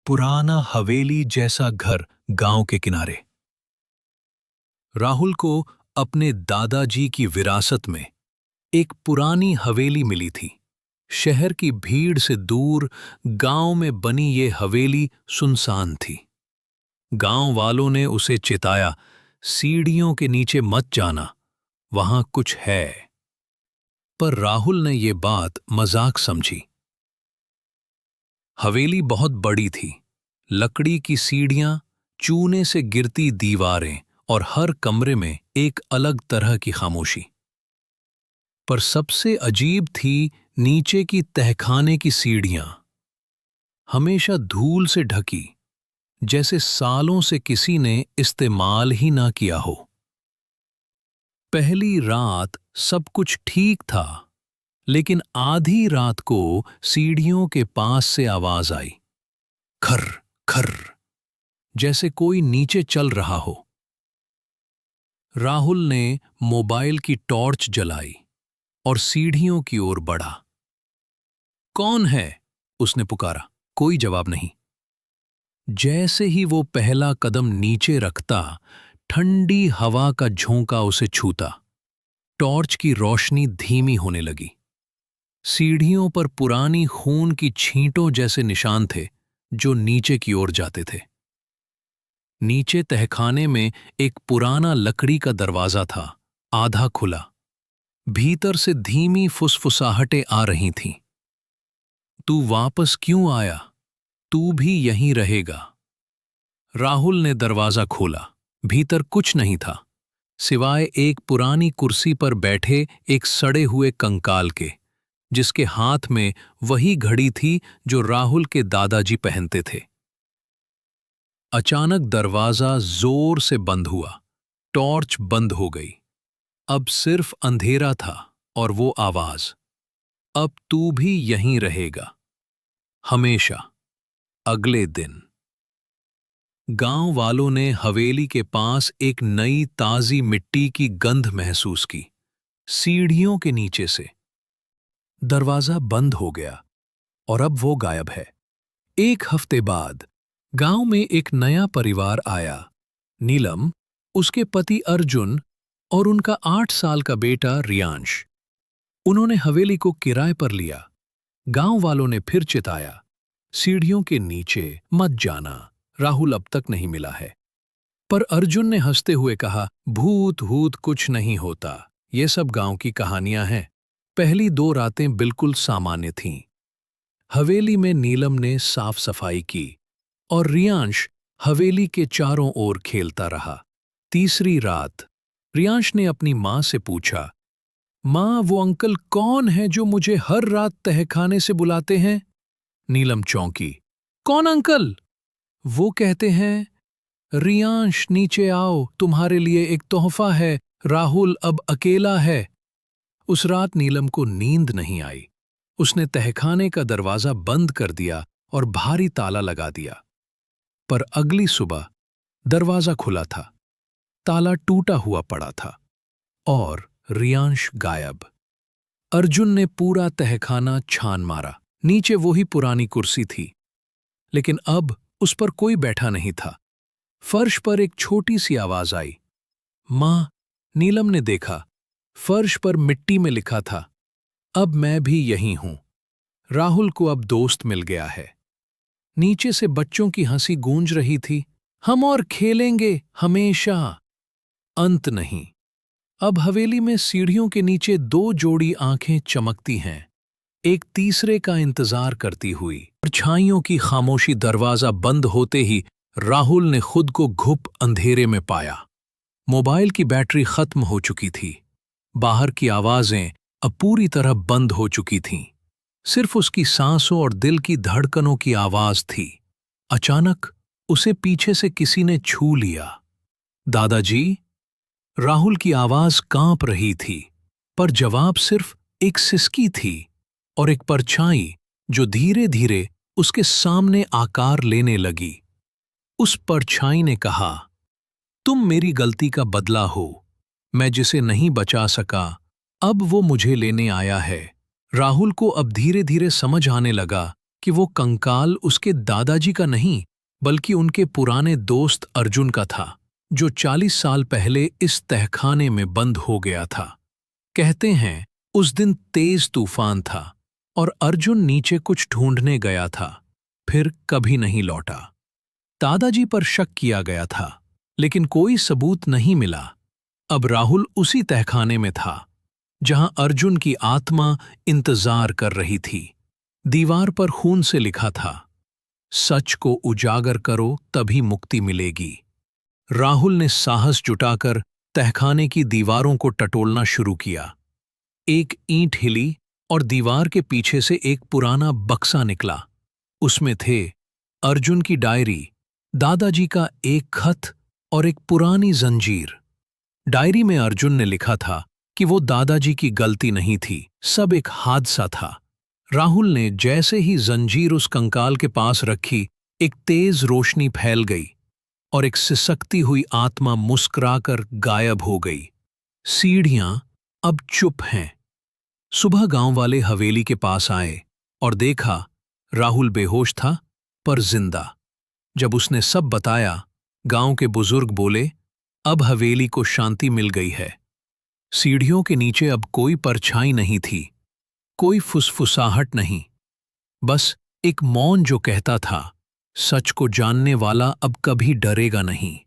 पुराना हवेली जैसा घर गांव के किनारे। राहुल को अपने दादाजी की विरासत में एक पुरानी हवेली मिली थी। शहर की भीड़ से दूर गांव में बनी ये हवेली सुनसान थी। गांव वालों ने उसे चिताया, सीढ़ियों के नीचे मत जाना, वहां कुछ है। पर राहुल ने ये बात मजाक समझी। हवेली बहुत बड़ी थी, लकड़ी की सीढ़ियां, चूने से गिरती दीवारें और हर कमरे में एक अलग तरह की खामोशी। पर सबसे अजीब थी नीचे की तहखाने की सीढ़ियां, हमेशा धूल से ढकी, जैसे सालों से किसी ने इस्तेमाल ही ना किया हो। पहली रात सब कुछ ठीक था, लेकिन आधी रात को सीढ़ियों के पास से आवाज आई, खर खर, जैसे कोई नीचे चल रहा हो। राहुल ने मोबाइल की टॉर्च जलाई और सीढ़ियों की ओर बढ़ा। कौन है? उसने पुकारा। कोई जवाब नहीं। जैसे ही वो पहला कदम नीचे रखता, ठंडी हवा का झोंका उसे छूता। टॉर्च की रोशनी धीमी होने लगी। सीढ़ियों पर पुरानी खून की छींटों जैसे निशान थे जो नीचे की ओर जाते थे। नीचे तहखाने में एक पुराना लकड़ी का दरवाजा था, आधा खुला। भीतर से धीमी फुसफुसाहटें आ रही थीं। तू वापस क्यों आया? तू भी यहीं रहेगा। राहुल ने दरवाजा खोला। भीतर कुछ नहीं था, सिवाय एक पुरानी कुर्सी पर बैठे एक सड़े हुए कंकाल के, जिसके हाथ में वही घड़ी थी जो राहुल के दादाजी पहनते थे। अचानक दरवाजा जोर से बंद हुआ। टॉर्च बंद हो गई। अब सिर्फ अंधेरा था और वो आवाज, अब तू भी यहीं रहेगा, हमेशा। अगले दिन गांव वालों ने हवेली के पास एक नई ताजी मिट्टी की गंध महसूस की। सीढ़ियों के नीचे से दरवाजा बंद हो गया और अब वो गायब है। एक हफ्ते बाद गांव में एक नया परिवार आया। नीलम, उसके पति अर्जुन और उनका 8 साल का बेटा रियांश। उन्होंने हवेली को किराए पर लिया। गांव वालों ने फिर चिताया, सीढ़ियों के नीचे मत जाना, राहुल अब तक नहीं मिला है। पर अर्जुन ने हंसते हुए कहा, भूत भूत कुछ नहीं होता, ये सब गांव की कहानियां हैं। पहली 2 रातें बिल्कुल सामान्य थीं। हवेली में नीलम ने साफ सफाई की और रियांश हवेली के चारों ओर खेलता रहा। तीसरी रात रियांश ने अपनी माँ से पूछा, माँ, वो अंकल कौन है जो मुझे हर रात तहखाने से बुलाते हैं? नीलम चौंकी। कौन अंकल? वो कहते हैं, रियांश नीचे आओ, तुम्हारे लिए एक तोहफा है, राहुल अब अकेला है। उस रात नीलम को नींद नहीं आई। उसने तहखाने का दरवाजा बंद कर दिया और भारी ताला लगा दिया। पर अगली सुबह दरवाजा खुला था, ताला टूटा हुआ पड़ा था और रियांश गायब। अर्जुन ने पूरा तहखाना छान मारा। नीचे वही पुरानी कुर्सी थी, लेकिन अब उस पर कोई बैठा नहीं था। फर्श पर एक छोटी सी आवाज आई, मां। नीलम ने देखा, फर्श पर मिट्टी में लिखा था, अब मैं भी यही हूं। राहुल को अब दोस्त मिल गया है। नीचे से बच्चों की हंसी गूंज रही थी, हम और खेलेंगे हमेशा। अंत नहीं। अब हवेली में सीढ़ियों के नीचे 2 जोड़ी आंखें चमकती हैं, एक तीसरे का इंतजार करती हुई। परछाइयों की खामोशी। दरवाजा बंद होते ही राहुल ने खुद को घुप अंधेरे में पाया। मोबाइल की बैटरी खत्म हो चुकी थी। बाहर की आवाजें अब पूरी तरह बंद हो चुकी थीं। सिर्फ उसकी सांसों और दिल की धड़कनों की आवाज थी। अचानक उसे पीछे से किसी ने छू लिया। दादाजी? राहुल की आवाज कांप रही थी, पर जवाब सिर्फ एक सिसकी थी और एक परछाई जो धीरे धीरे उसके सामने आकार लेने लगी। उस परछाई ने कहा, तुम मेरी गलती का बदला हो। मैं जिसे नहीं बचा सका, अब वो मुझे लेने आया है। राहुल को अब धीरे धीरे समझ आने लगा कि वो कंकाल उसके दादाजी का नहीं बल्कि उनके पुराने दोस्त अर्जुन का था, जो 40 साल पहले इस तहखाने में बंद हो गया था। कहते हैं उस दिन तेज तूफान था और अर्जुन नीचे कुछ ढूंढने गया था, फिर कभी नहीं लौटा। दादाजी पर शक किया गया था, लेकिन कोई सबूत नहीं मिला। अब राहुल उसी तहखाने में था जहां अर्जुन की आत्मा इंतजार कर रही थी। दीवार पर खून से लिखा था, सच को उजागर करो तभी मुक्ति मिलेगी। राहुल ने साहस जुटाकर तहखाने की दीवारों को टटोलना शुरू किया। एक ईंट हिली और दीवार के पीछे से एक पुराना बक्सा निकला। उसमें थे अर्जुन की डायरी, दादाजी का एक खत और एक पुरानी जंजीर। डायरी में अर्जुन ने लिखा था कि वो दादाजी की गलती नहीं थी, सब एक हादसा था। राहुल ने जैसे ही जंजीर उस कंकाल के पास रखी, एक तेज रोशनी फैल गई और एक सिसकती हुई आत्मा मुस्कुराकर गायब हो गई। सीढ़ियां अब चुप हैं। सुबह गांव वाले हवेली के पास आए और देखा राहुल बेहोश था पर जिंदा। जब उसने सब बताया, गांव के बुजुर्ग बोले, अब हवेली को शांति मिल गई है। सीढ़ियों के नीचे अब कोई परछाई नहीं थी, कोई फुसफुसाहट नहीं, बस एक मौन जो कहता था, सच को जानने वाला अब कभी डरेगा नहीं।